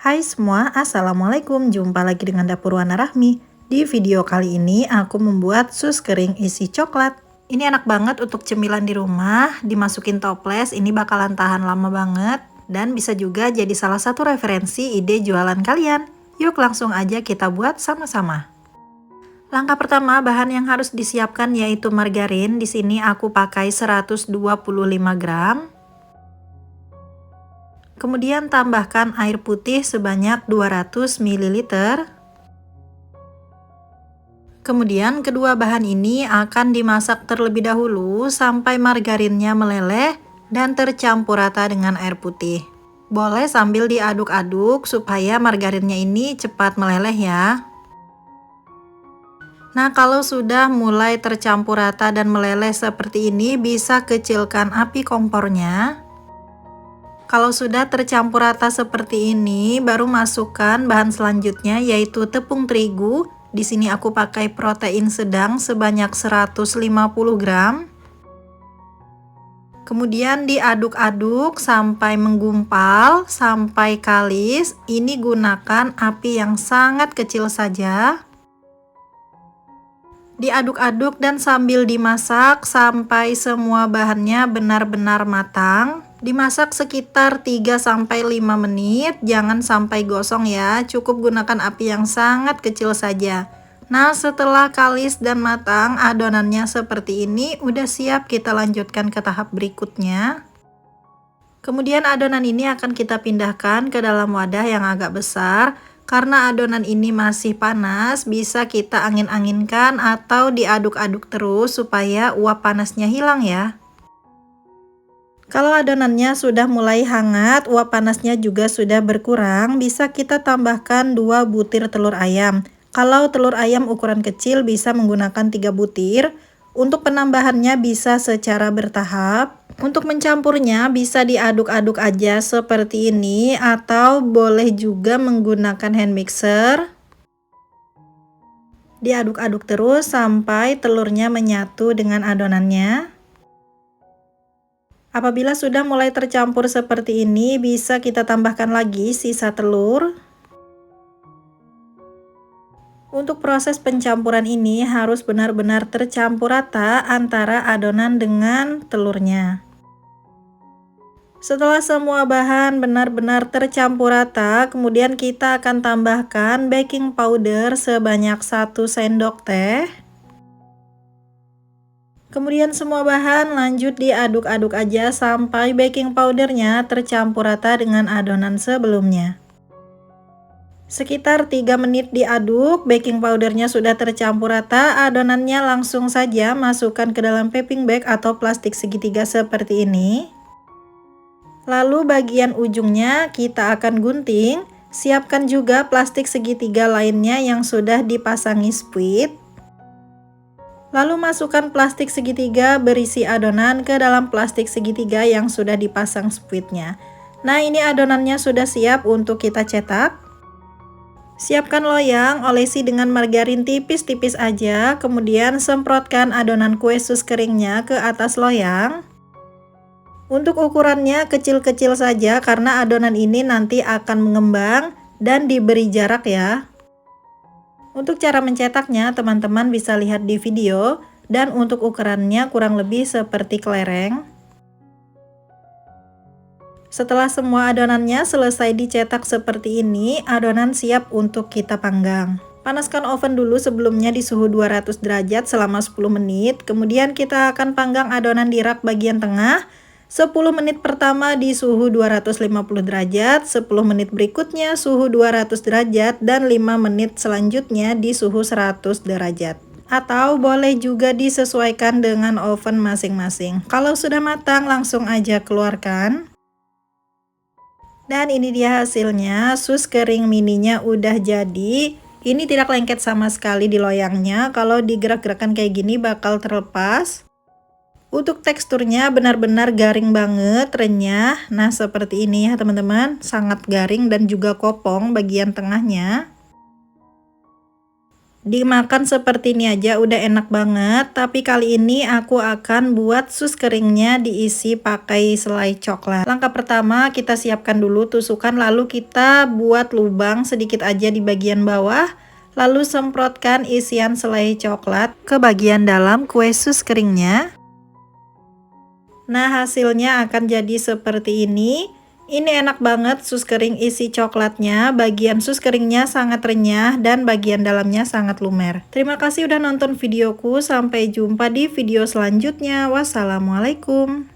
Hai semua, Assalamualaikum. Jumpa lagi dengan Dapur Wana Rahmi. Di video kali ini aku membuat sus kering isi coklat. Ini enak banget untuk cemilan di rumah, dimasukin toples, ini bakalan tahan lama banget. Dan bisa juga jadi salah satu referensi ide jualan kalian. Yuk langsung aja kita buat sama-sama. Langkah pertama, bahan yang harus disiapkan yaitu margarin. Di sini aku pakai 125 gram. Kemudian tambahkan air putih sebanyak 200 ml. Kemudian kedua bahan ini akan dimasak terlebih dahulu sampai margarinnya meleleh dan tercampur rata dengan air putih. Boleh sambil diaduk-aduk supaya margarinnya ini cepat meleleh ya. Nah, kalau sudah mulai tercampur rata dan meleleh seperti ini, bisa kecilkan api kompornya. Kalau sudah tercampur rata seperti ini, baru masukkan bahan selanjutnya yaitu tepung terigu. Di sini aku pakai protein sedang sebanyak 150 gram. Kemudian diaduk-aduk sampai menggumpal, sampai kalis. Ini gunakan api yang sangat kecil saja. Diaduk-aduk dan sambil dimasak sampai semua bahannya benar-benar matang. Dimasak sekitar 3-5 menit, jangan sampai gosong ya, cukup gunakan api yang sangat kecil saja. Nah, setelah kalis dan matang, adonannya seperti ini, udah siap kita lanjutkan ke tahap berikutnya. Kemudian adonan ini akan kita pindahkan ke dalam wadah yang agak besar. Karena adonan ini masih panas, bisa kita angin-anginkan atau diaduk-aduk terus supaya uap panasnya hilang ya. Kalau adonannya sudah mulai hangat, uap panasnya juga sudah berkurang, bisa kita tambahkan 2 butir telur ayam. Kalau telur ayam ukuran kecil bisa menggunakan 3 butir. Untuk penambahannya bisa secara bertahap. Untuk mencampurnya bisa diaduk-aduk aja seperti ini atau boleh juga menggunakan hand mixer. Diaduk-aduk terus sampai telurnya menyatu dengan adonannya. Apabila sudah mulai tercampur seperti ini, bisa kita tambahkan lagi sisa telur. Untuk proses pencampuran ini harus benar-benar tercampur rata antara adonan dengan telurnya. Setelah semua bahan benar-benar tercampur rata, kemudian kita akan tambahkan baking powder sebanyak 1 sendok teh. Kemudian semua bahan lanjut diaduk-aduk aja sampai baking powdernya tercampur rata dengan adonan sebelumnya. Sekitar 3 menit diaduk, baking powdernya sudah tercampur rata, adonannya langsung saja masukkan ke dalam piping bag atau plastik segitiga seperti ini. Lalu bagian ujungnya kita akan gunting, siapkan juga plastik segitiga lainnya yang sudah dipasangi spuit. Lalu masukkan plastik segitiga berisi adonan ke dalam plastik segitiga yang sudah dipasang spuitnya. Nah, ini adonannya sudah siap untuk kita cetak. Siapkan loyang, olesi dengan margarin tipis-tipis aja, kemudian semprotkan adonan kue sus keringnya ke atas loyang. Untuk ukurannya kecil-kecil saja karena adonan ini nanti akan mengembang dan diberi jarak ya. Untuk cara mencetaknya teman-teman bisa lihat di video, dan untuk ukurannya kurang lebih seperti kelereng. Setelah semua adonannya selesai dicetak seperti ini, adonan siap untuk kita panggang. Panaskan oven dulu sebelumnya di suhu 200 derajat selama 10 menit, kemudian kita akan panggang adonan di rak bagian tengah. 10 menit pertama di suhu 250 derajat, 10 menit berikutnya suhu 200 derajat, dan 5 menit selanjutnya di suhu 100 derajat. Atau boleh juga disesuaikan dengan oven masing-masing. Kalau sudah matang langsung aja keluarkan. Dan ini dia hasilnya, sus kering mininya udah jadi. Ini tidak lengket sama sekali di loyangnya, kalau digerak-gerakan kayak gini bakal terlepas. Untuk teksturnya benar-benar garing banget, renyah. Nah, seperti ini ya teman-teman, sangat garing dan juga kopong bagian tengahnya. Dimakan seperti ini aja udah enak banget, tapi kali ini aku akan buat sus keringnya diisi pakai selai coklat. Langkah pertama kita siapkan dulu tusukan, lalu kita buat lubang sedikit aja di bagian bawah, lalu semprotkan isian selai coklat ke bagian dalam kue sus keringnya. Nah, hasilnya akan jadi seperti ini. Ini enak banget sus kering isi coklatnya, bagian sus keringnya sangat renyah dan bagian dalamnya sangat lumer. Terima kasih udah nonton videoku, sampai jumpa di video selanjutnya. Wassalamualaikum.